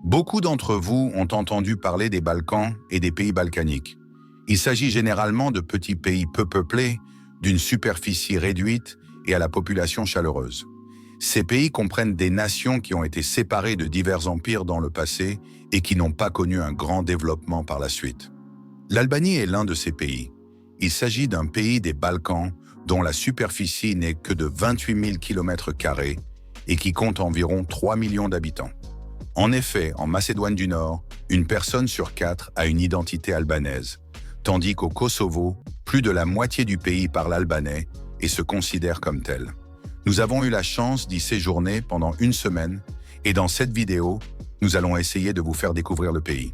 Beaucoup d'entre vous ont entendu parler des Balkans et des pays balkaniques. Il s'agit généralement de petits pays peu peuplés, d'une superficie réduite et à la population chaleureuse. Ces pays comprennent des nations qui ont été séparées de divers empires dans le passé et qui n'ont pas connu un grand développement par la suite. L'Albanie est l'un de ces pays. Il s'agit d'un pays des Balkans dont la superficie n'est que de 28 000 km² et qui compte environ 3 millions d'habitants. En effet, en Macédoine du Nord, une personne sur 4 a une identité albanaise, tandis qu'au Kosovo, plus de la moitié du pays parle albanais et se considère comme tel. Nous avons eu la chance d'y séjourner pendant une semaine et dans cette vidéo, nous allons essayer de vous faire découvrir le pays.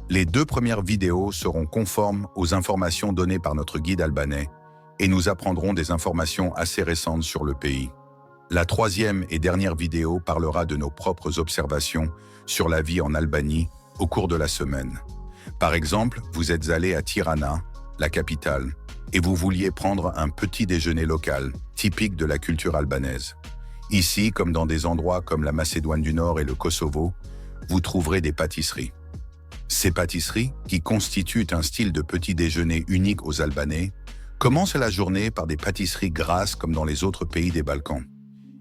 Les 2 premières vidéos seront conformes aux informations données par notre guide albanais et nous apprendrons des informations assez récentes sur le pays. La 3e et dernière vidéo parlera de nos propres observations sur la vie en Albanie au cours de la semaine. Par exemple, vous êtes allé à Tirana, la capitale, et vous vouliez prendre un petit déjeuner local, typique de la culture albanaise. Ici, comme dans des endroits comme la Macédoine du Nord et le Kosovo, vous trouverez des pâtisseries. Ces pâtisseries, qui constituent un style de petit déjeuner unique aux Albanais, commencent la journée par des pâtisseries grasses comme dans les autres pays des Balkans.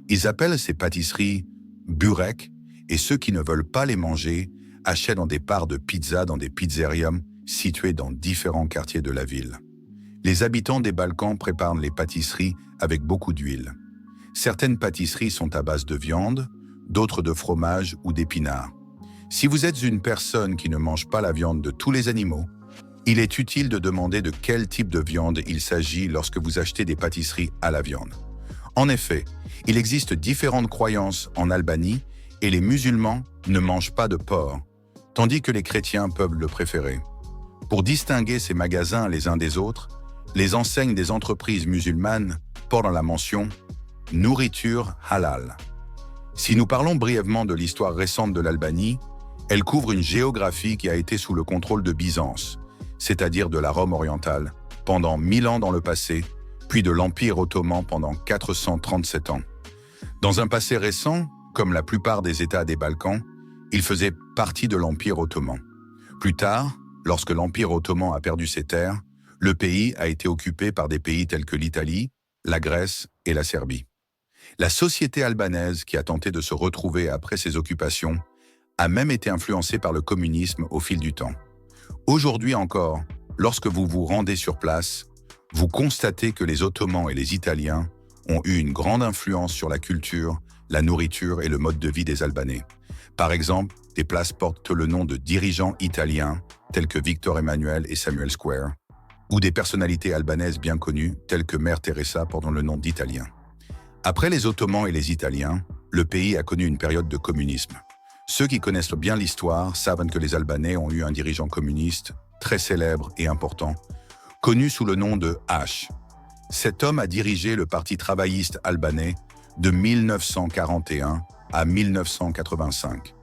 Ils appellent ces pâtisseries « burek » et ceux qui ne veulent pas les manger achètent des parts de pizza dans des pizzerias situés dans différents quartiers de la ville. Les habitants des Balkans préparent les pâtisseries avec beaucoup d'huile. Certaines pâtisseries sont à base de viande, d'autres de fromage ou d'épinards. Si vous êtes une personne qui ne mange pas la viande de tous les animaux, il est utile de demander de quel type de viande il s'agit lorsque vous achetez des pâtisseries à la viande. En effet, il existe différentes croyances en Albanie et les musulmans ne mangent pas de porc, tandis que les chrétiens peuvent le préférer. Pour distinguer ces magasins les uns des autres, les enseignes des entreprises musulmanes portent la mention « nourriture halal ». Si nous parlons brièvement de l'histoire récente de l'Albanie, elle couvre une géographie qui a été sous le contrôle de Byzance, c'est-à-dire de la Rome orientale, pendant 1000 ans dans le passé, puis de l'Empire ottoman pendant 437 ans. Dans un passé récent, comme la plupart des États des Balkans, il faisait partie de l'Empire ottoman. Plus tard, lorsque l'Empire ottoman a perdu ses terres, le pays a été occupé par des pays tels que l'Italie, la Grèce et la Serbie. La société albanaise, qui a tenté de se retrouver après ces occupations, a même été influencée par le communisme au fil du temps. Aujourd'hui encore, lorsque vous vous rendez sur place, vous constatez que les Ottomans et les Italiens ont eu une grande influence sur la culture, la nourriture et le mode de vie des Albanais. Par exemple, des places portent le nom de dirigeants italiens tels que Victor Emmanuel et Samuel Square, ou des personnalités albanaises bien connues telles que Mère Teresa portant le nom d'Italien. Après les Ottomans et les Italiens, le pays a connu une période de communisme. Ceux qui connaissent bien l'histoire savent que les Albanais ont eu un dirigeant communiste très célèbre et important, connu sous le nom de H. Cet homme a dirigé le Parti travailliste albanais de 1941 à 1985.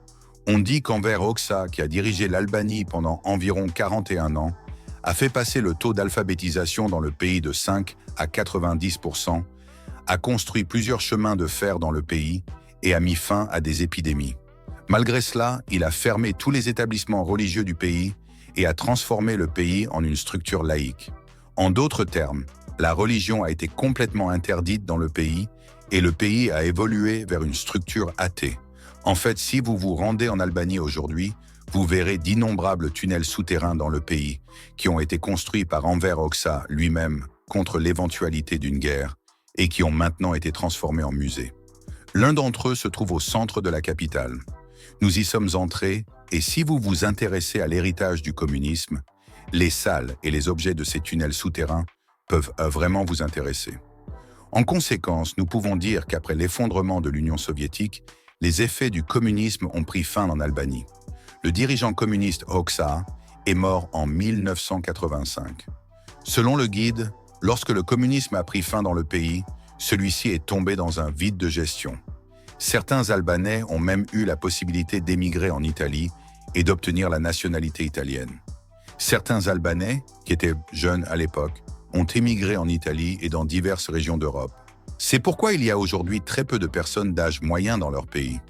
On dit qu'Enver Hoxha, qui a dirigé l'Albanie pendant environ 41 ans, a fait passer le taux d'alphabétisation dans le pays de 5 à 90%, a construit plusieurs chemins de fer dans le pays et a mis fin à des épidémies. Malgré cela, il a fermé tous les établissements religieux du pays et a transformé le pays en une structure laïque. En d'autres termes, la religion a été complètement interdite dans le pays et le pays a évolué vers une structure athée. En fait, si vous vous rendez en Albanie aujourd'hui, vous verrez d'innombrables tunnels souterrains dans le pays qui ont été construits par Enver Hoxha lui-même contre l'éventualité d'une guerre et qui ont maintenant été transformés en musées. L'un d'entre eux se trouve au centre de la capitale. Nous y sommes entrés et si vous vous intéressez à l'héritage du communisme, les salles et les objets de ces tunnels souterrains peuvent vraiment vous intéresser. En conséquence, nous pouvons dire qu'après l'effondrement de l'Union soviétique, les effets du communisme ont pris fin en Albanie. Le dirigeant communiste Hoxha est mort en 1985. Selon le guide, lorsque le communisme a pris fin dans le pays, celui-ci est tombé dans un vide de gestion. Certains Albanais ont même eu la possibilité d'émigrer en Italie et d'obtenir la nationalité italienne. Certains Albanais, qui étaient jeunes à l'époque, ont émigré en Italie et dans diverses régions d'Europe. C'est pourquoi il y a aujourd'hui très peu de personnes d'âge moyen dans leur pays.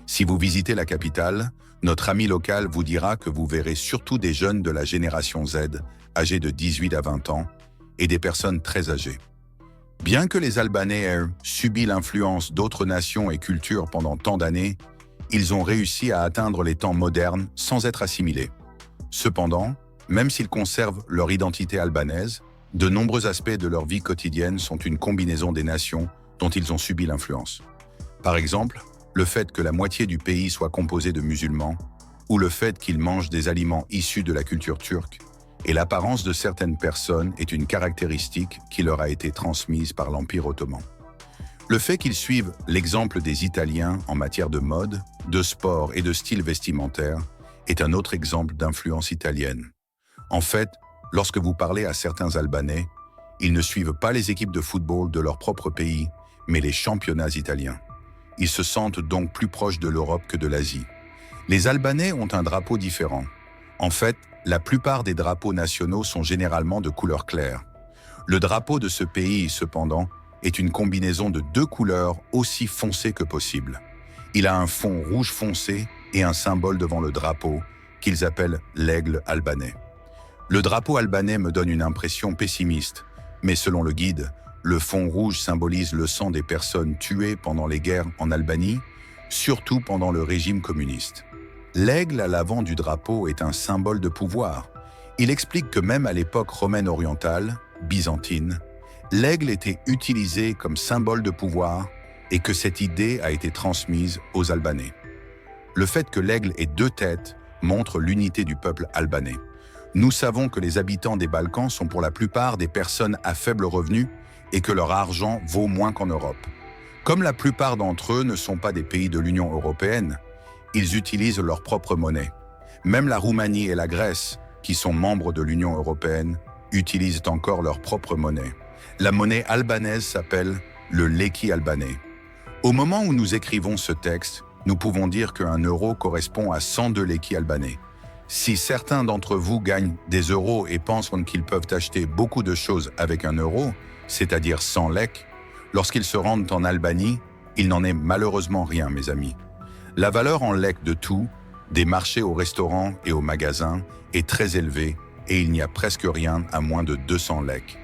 Si vous visitez la capitale, Notre ami local vous dira que vous verrez surtout des jeunes de la génération Z, âgés de 18 à 20 ans, et des personnes très âgées. Bien que les Albanais aient subi l'influence d'autres nations et cultures pendant tant d'années, ils ont réussi à atteindre les temps modernes sans être assimilés. Cependant, même s'ils conservent leur identité albanaise, de nombreux aspects de leur vie quotidienne sont une combinaison des nations dont ils ont subi l'influence. Par exemple, le fait que la moitié du pays soit composé de musulmans, ou le fait qu'ils mangent des aliments issus de la culture turque, et l'apparence de certaines personnes est une caractéristique qui leur a été transmise par l'Empire ottoman. Le fait qu'ils suivent l'exemple des Italiens en matière de mode, de sport et de style vestimentaire est un autre exemple d'influence italienne. En fait, lorsque vous parlez à certains Albanais, ils ne suivent pas les équipes de football de leur propre pays, mais les championnats italiens. Ils se sentent donc plus proches de l'Europe que de l'Asie. Les Albanais ont un drapeau différent. En fait, la plupart des drapeaux nationaux sont généralement de couleur claire. Le drapeau de ce pays, cependant, est une combinaison de deux couleurs aussi foncées que possible. Il a un fond rouge foncé et un symbole devant le drapeau, qu'ils appellent l'aigle albanais. Le drapeau albanais me donne une impression pessimiste, mais selon le guide, le fond rouge symbolise le sang des personnes tuées pendant les guerres en Albanie, surtout pendant le régime communiste. L'aigle à l'avant du drapeau est un symbole de pouvoir. Il explique que même à l'époque romaine orientale, byzantine, l'aigle était utilisé comme symbole de pouvoir et que cette idée a été transmise aux Albanais. Le fait que l'aigle ait deux têtes montre l'unité du peuple albanais. Nous savons que les habitants des Balkans sont pour la plupart des personnes à faible revenu et que leur argent vaut moins qu'en Europe. Comme la plupart d'entre eux ne sont pas des pays de l'Union européenne, ils utilisent leur propre monnaie. Même la Roumanie et la Grèce, qui sont membres de l'Union européenne, utilisent encore leur propre monnaie. La monnaie albanaise s'appelle le leki albanais. Au moment où nous écrivons ce texte, nous pouvons dire qu'un euro correspond à 102 leki albanais. Si certains d'entre vous gagnent des euros et pensent qu'ils peuvent acheter beaucoup de choses avec un euro, c'est-à-dire 100 lek, lorsqu'ils se rendent en Albanie, il n'en est malheureusement rien, mes amis. La valeur en lek de tout, des marchés aux restaurants et aux magasins, est très élevée et il n'y a presque rien à moins de 200 lek.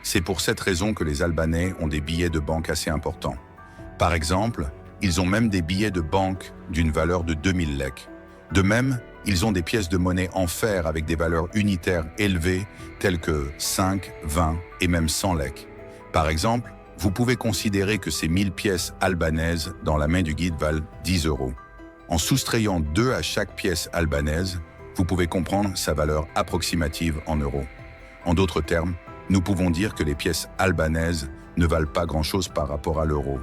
C'est pour cette raison que les Albanais ont des billets de banque assez importants. Par exemple, ils ont même des billets de banque d'une valeur de 2000 lek. De même, ils ont des pièces de monnaie en fer avec des valeurs unitaires élevées telles que 5, 20 et même 100 lek. Par exemple, vous pouvez considérer que ces 1000 pièces albanaises dans la main du guide valent 10 euros. En soustrayant 2 à chaque pièce albanaise, vous pouvez comprendre sa valeur approximative en euros. En d'autres termes, nous pouvons dire que les pièces albanaises ne valent pas grand-chose par rapport à l'euro.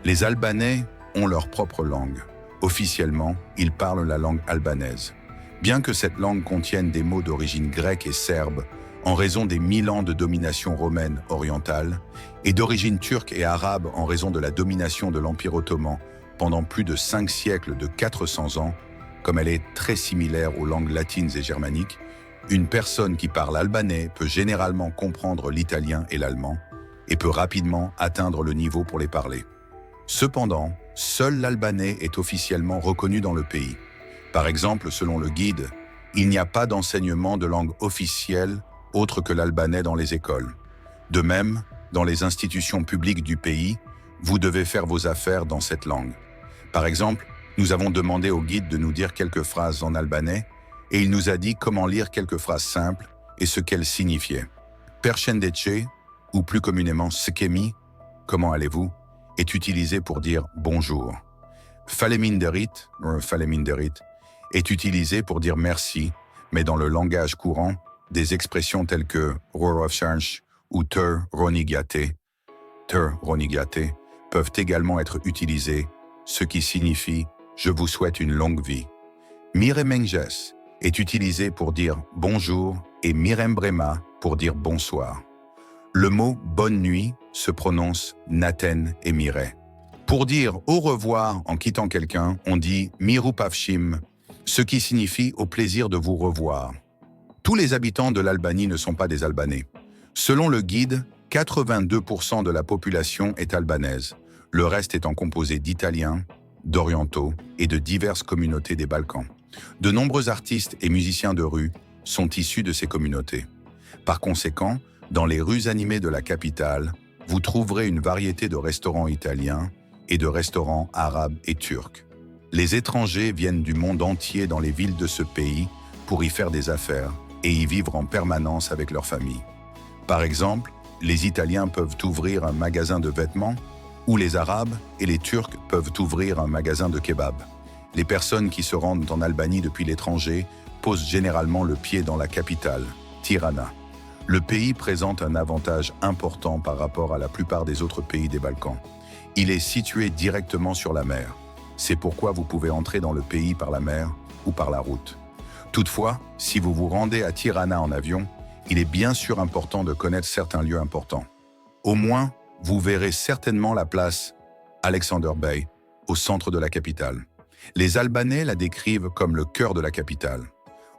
Les Albanais ont leur propre langue. Officiellement, ils parlent la langue albanaise. Bien que cette langue contienne des mots d'origine grecque et serbe, en raison des 1000 ans de domination romaine orientale, et d'origine turque et arabe en raison de la domination de l'Empire ottoman pendant plus de 5 siècles de 400 ans, comme elle est très similaire aux langues latines et germaniques, une personne qui parle albanais peut généralement comprendre l'italien et l'allemand et peut rapidement atteindre le niveau pour les parler. Cependant, seul l'albanais est officiellement reconnu dans le pays. Par exemple, selon le guide, il n'y a pas d'enseignement de langue officielle autre que l'albanais dans les écoles. De même, dans les institutions publiques du pays, vous devez faire vos affaires dans cette langue. Par exemple, nous avons demandé au guide de nous dire quelques phrases en albanais et il nous a dit comment lire quelques phrases simples et ce qu'elles signifiaient. Perchendece, ou plus communément Sekemi, comment allez-vous, est utilisé pour dire bonjour. Faleminderit, est utilisé pour dire merci, mais dans le langage courant, des expressions telles que Rorofshansh ou Ter Ronigate peuvent également être utilisées, ce qui signifie « je vous souhaite une longue vie ». Miremenges est utilisé pour dire bonjour et Mirembrema pour dire bonsoir. Le mot bonne nuit se prononce naten et mire. Pour dire au revoir en quittant quelqu'un, on dit mirupavshim, ce qui signifie au plaisir de vous revoir. Tous les habitants de l'Albanie ne sont pas des Albanais. Selon le guide, 82% de la population est albanaise, le reste étant composé d'Italiens, d'Orientaux et de diverses communautés des Balkans. De nombreux artistes et musiciens de rue sont issus de ces communautés. Par conséquent, dans les rues animées de la capitale, vous trouverez une variété de restaurants italiens et de restaurants arabes et turcs. Les étrangers viennent du monde entier dans les villes de ce pays pour y faire des affaires et y vivre en permanence avec leur famille. Par exemple, les Italiens peuvent ouvrir un magasin de vêtements ou les Arabes et les Turcs peuvent ouvrir un magasin de kebab. Les personnes qui se rendent en Albanie depuis l'étranger posent généralement le pied dans la capitale, Tirana. Le pays présente un avantage important par rapport à la plupart des autres pays des Balkans. Il est situé directement sur la mer. C'est pourquoi vous pouvez entrer dans le pays par la mer ou par la route. Toutefois, si vous vous rendez à Tirana en avion, il est bien sûr important de connaître certains lieux importants. Au moins, vous verrez certainement la place Alexander Bey, au centre de la capitale. Les Albanais la décrivent comme le cœur de la capitale.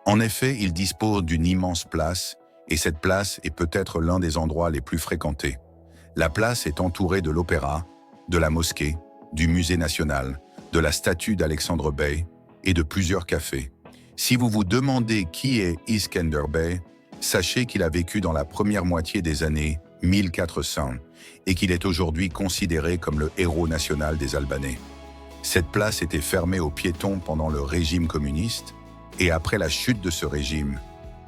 En effet, ils disposent d'une immense place, et cette place est peut-être l'un des endroits les plus fréquentés. La place est entourée de l'opéra, de la mosquée, du musée national, de la statue d'Alexandre Bey et de plusieurs cafés. Si vous vous demandez qui est Iskender Bey, sachez qu'il a vécu dans la première moitié des années 1400 et qu'il est aujourd'hui considéré comme le héros national des Albanais. Cette place était fermée aux piétons pendant le régime communiste et après la chute de ce régime,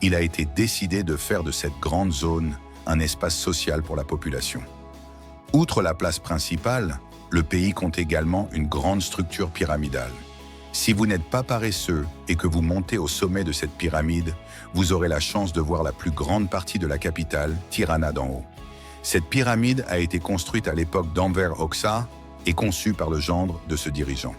il a été décidé de faire de cette grande zone un espace social pour la population. Outre la place principale, le pays compte également une grande structure pyramidale. Si vous n'êtes pas paresseux et que vous montez au sommet de cette pyramide, vous aurez la chance de voir la plus grande partie de la capitale, Tirana d'en haut. Cette pyramide a été construite à l'époque d'Enver Hoxha et conçue par le gendre de ce dirigeant.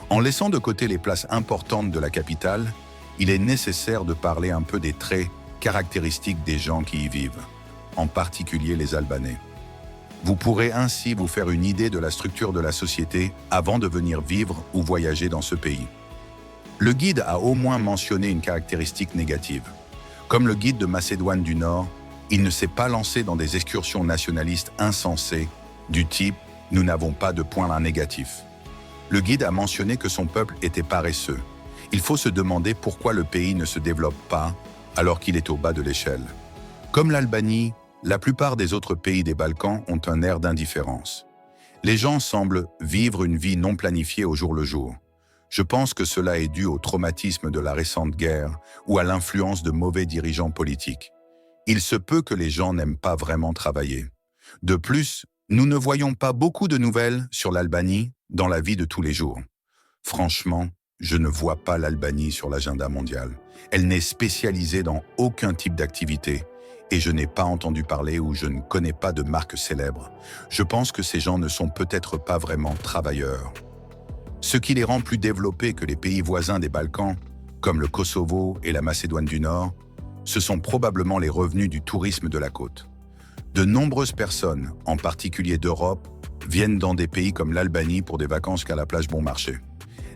En laissant de côté les places importantes de la capitale, il est nécessaire de parler un peu des traits caractéristiques des gens qui y vivent, en particulier les Albanais. Vous pourrez ainsi vous faire une idée de la structure de la société avant de venir vivre ou voyager dans ce pays. Le guide a au moins mentionné une caractéristique négative. Comme le guide de Macédoine du Nord, il ne s'est pas lancé dans des excursions nationalistes insensées du type « nous n'avons pas de points négatifs ». Le guide a mentionné que son peuple était paresseux. Il faut se demander pourquoi le pays ne se développe pas alors qu'il est au bas de l'échelle. Comme l'Albanie, la plupart des autres pays des Balkans ont un air d'indifférence. Les gens semblent vivre une vie non planifiée au jour le jour. Je pense que cela est dû au traumatisme de la récente guerre ou à l'influence de mauvais dirigeants politiques. Il se peut que les gens n'aiment pas vraiment travailler. De plus, nous ne voyons pas beaucoup de nouvelles sur l'Albanie dans la vie de tous les jours. Franchement, je ne vois pas l'Albanie sur l'agenda mondial. Elle n'est spécialisée dans aucun type d'activité. Et je n'ai pas entendu parler ou je ne connais pas de marque célèbre. Je pense que ces gens ne sont peut-être pas vraiment travailleurs. Ce qui les rend plus développés que les pays voisins des Balkans, comme le Kosovo et la Macédoine du Nord, ce sont probablement les revenus du tourisme de la côte. De nombreuses personnes, en particulier d'Europe, viennent dans des pays comme l'Albanie pour des vacances qu'à la plage bon marché.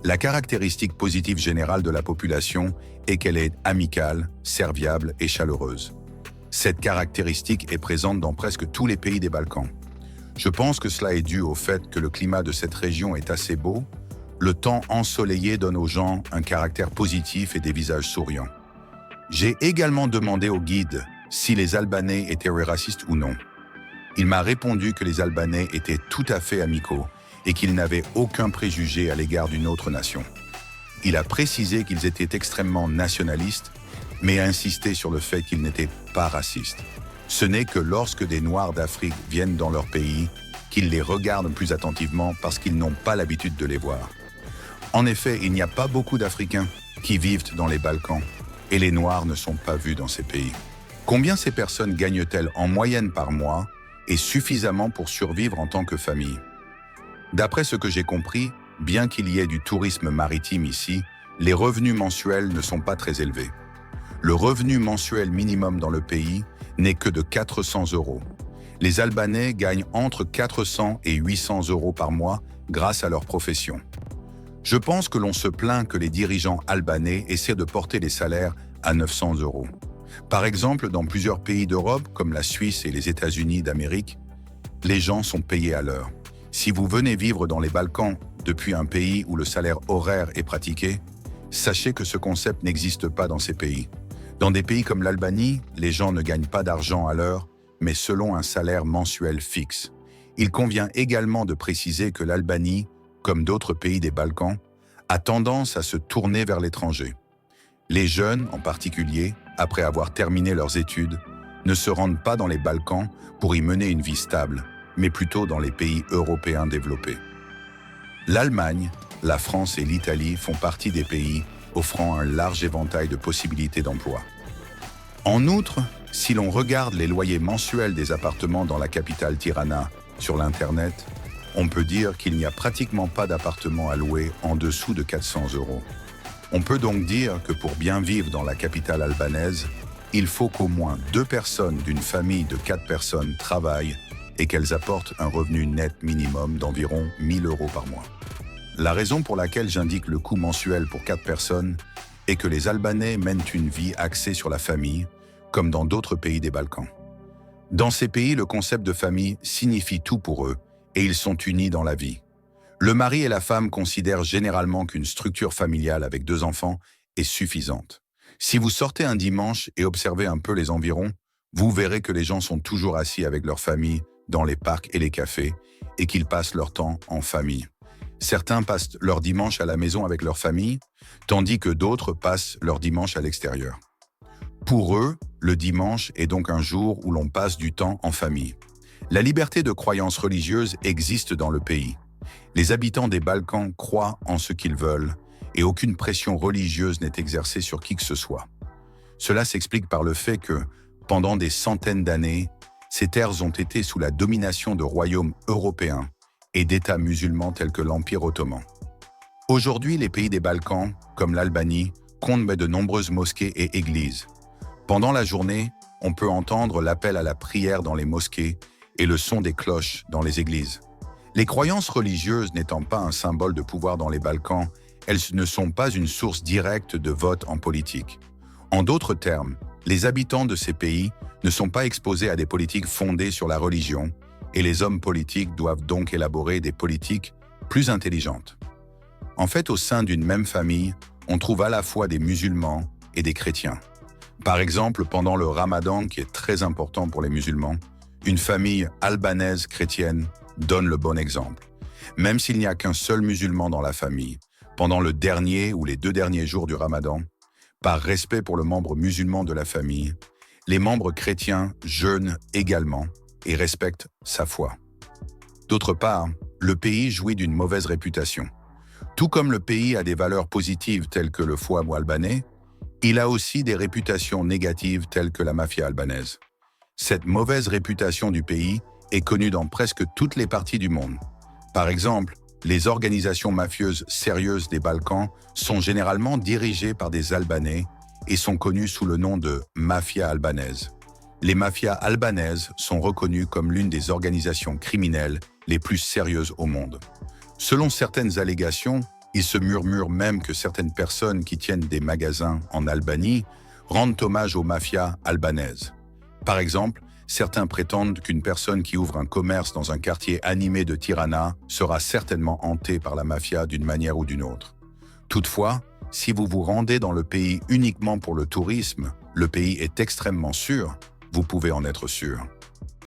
La caractéristique positive générale de la population est qu'elle est amicale, serviable et chaleureuse. Cette caractéristique est présente dans presque tous les pays des Balkans. Je pense que cela est dû au fait que le climat de cette région est assez beau. Le temps ensoleillé donne aux gens un caractère positif et des visages souriants. J'ai également demandé au guide si les Albanais étaient racistes ou non. Il m'a répondu que les Albanais étaient tout à fait amicaux et qu'ils n'avaient aucun préjugé à l'égard d'une autre nation. Il a précisé qu'ils étaient extrêmement nationalistes mais a insisté sur le fait qu'ils n'étaient pas racistes. Ce n'est que lorsque des Noirs d'Afrique viennent dans leur pays qu'ils les regardent plus attentivement parce qu'ils n'ont pas l'habitude de les voir. En effet, il n'y a pas beaucoup d'Africains qui vivent dans les Balkans et les Noirs ne sont pas vus dans ces pays. Combien ces personnes gagnent-elles en moyenne par mois et suffisamment pour survivre en tant que famille? D'après ce que j'ai compris, bien qu'il y ait du tourisme maritime ici, les revenus mensuels ne sont pas très élevés. Le revenu mensuel minimum dans le pays n'est que de 400 €. Les Albanais gagnent entre 400 et 800 € par mois grâce à leur profession. Je pense que l'on se plaint que les dirigeants albanais essaient de porter les salaires à 900 €. Par exemple, dans plusieurs pays d'Europe, comme la Suisse et les États-Unis d'Amérique, les gens sont payés à l'heure. Si vous venez vivre dans les Balkans depuis un pays où le salaire horaire est pratiqué, Sachez que ce concept n'existe pas dans ces pays. Dans des pays comme l'Albanie, les gens ne gagnent pas d'argent à l'heure, mais selon un salaire mensuel fixe. Il convient également de préciser que l'Albanie, comme d'autres pays des Balkans, a tendance à se tourner vers l'étranger. Les jeunes, en particulier, après avoir terminé leurs études, ne se rendent pas dans les Balkans pour y mener une vie stable, mais plutôt dans les pays européens développés. L'Allemagne, la France et l'Italie font partie des pays offrant un large éventail de possibilités d'emploi. En outre, si l'on regarde les loyers mensuels des appartements dans la capitale Tirana sur l'Internet, on peut dire qu'il n'y a pratiquement pas d'appartements à louer en dessous de 400 €. On peut donc dire que pour bien vivre dans la capitale albanaise, il faut qu'au moins 2 personnes d'une famille de 4 personnes travaillent et qu'elles apportent un revenu net minimum d'environ 1 000 € par mois. La raison pour laquelle j'indique le coût mensuel pour 4 personnes est que les Albanais mènent une vie axée sur la famille, comme dans d'autres pays des Balkans. Dans ces pays, le concept de famille signifie tout pour eux et ils sont unis dans la vie. Le mari et la femme considèrent généralement qu'une structure familiale avec 2 enfants est suffisante. Si vous sortez un dimanche et observez un peu les environs, vous verrez que les gens sont toujours assis avec leur famille dans les parcs et les cafés et qu'ils passent leur temps en famille. Certains passent leur dimanche à la maison avec leur famille, tandis que d'autres passent leur dimanche à l'extérieur. Pour eux, le dimanche est donc un jour où l'on passe du temps en famille. La liberté de croyance religieuse existe dans le pays. Les habitants des Balkans croient en ce qu'ils veulent et aucune pression religieuse n'est exercée sur qui que ce soit. Cela s'explique par le fait que, pendant des centaines d'années, ces terres ont été sous la domination de royaumes européens et d'États musulmans tels que l'Empire ottoman. Aujourd'hui, les pays des Balkans, comme l'Albanie, comptent de nombreuses mosquées et églises. Pendant la journée, on peut entendre l'appel à la prière dans les mosquées et le son des cloches dans les églises. Les croyances religieuses n'étant pas un symbole de pouvoir dans les Balkans, elles ne sont pas une source directe de vote en politique. En d'autres termes, les habitants de ces pays ne sont pas exposés à des politiques fondées sur la religion, et les hommes politiques doivent donc élaborer des politiques plus intelligentes. En fait, au sein d'une même famille, on trouve à la fois des musulmans et des chrétiens. Par exemple, pendant le Ramadan, qui est très important pour les musulmans, une famille albanaise chrétienne donne le bon exemple. Même s'il n'y a qu'un seul musulman dans la famille, pendant le dernier ou les 2 derniers jours du Ramadan, par respect pour le membre musulman de la famille, les membres chrétiens jeûnent également et respectent sa foi. D'autre part, le pays jouit d'une mauvaise réputation. Tout comme le pays a des valeurs positives telles que le foie albanais, il a aussi des réputations négatives telles que la mafia albanaise. Cette mauvaise réputation du pays est connue dans presque toutes les parties du monde. Par exemple, les organisations mafieuses sérieuses des Balkans sont généralement dirigées par des Albanais et sont connues sous le nom de mafia albanaise. Les mafias albanaises sont reconnues comme l'une des organisations criminelles les plus sérieuses au monde. Selon certaines allégations, il se murmure même que certaines personnes qui tiennent des magasins en Albanie rendent hommage aux mafias albanaises. Par exemple, certains prétendent qu'une personne qui ouvre un commerce dans un quartier animé de Tirana sera certainement hantée par la mafia d'une manière ou d'une autre. Toutefois, si vous vous rendez dans le pays uniquement pour le tourisme, le pays est extrêmement sûr, vous pouvez en être sûr.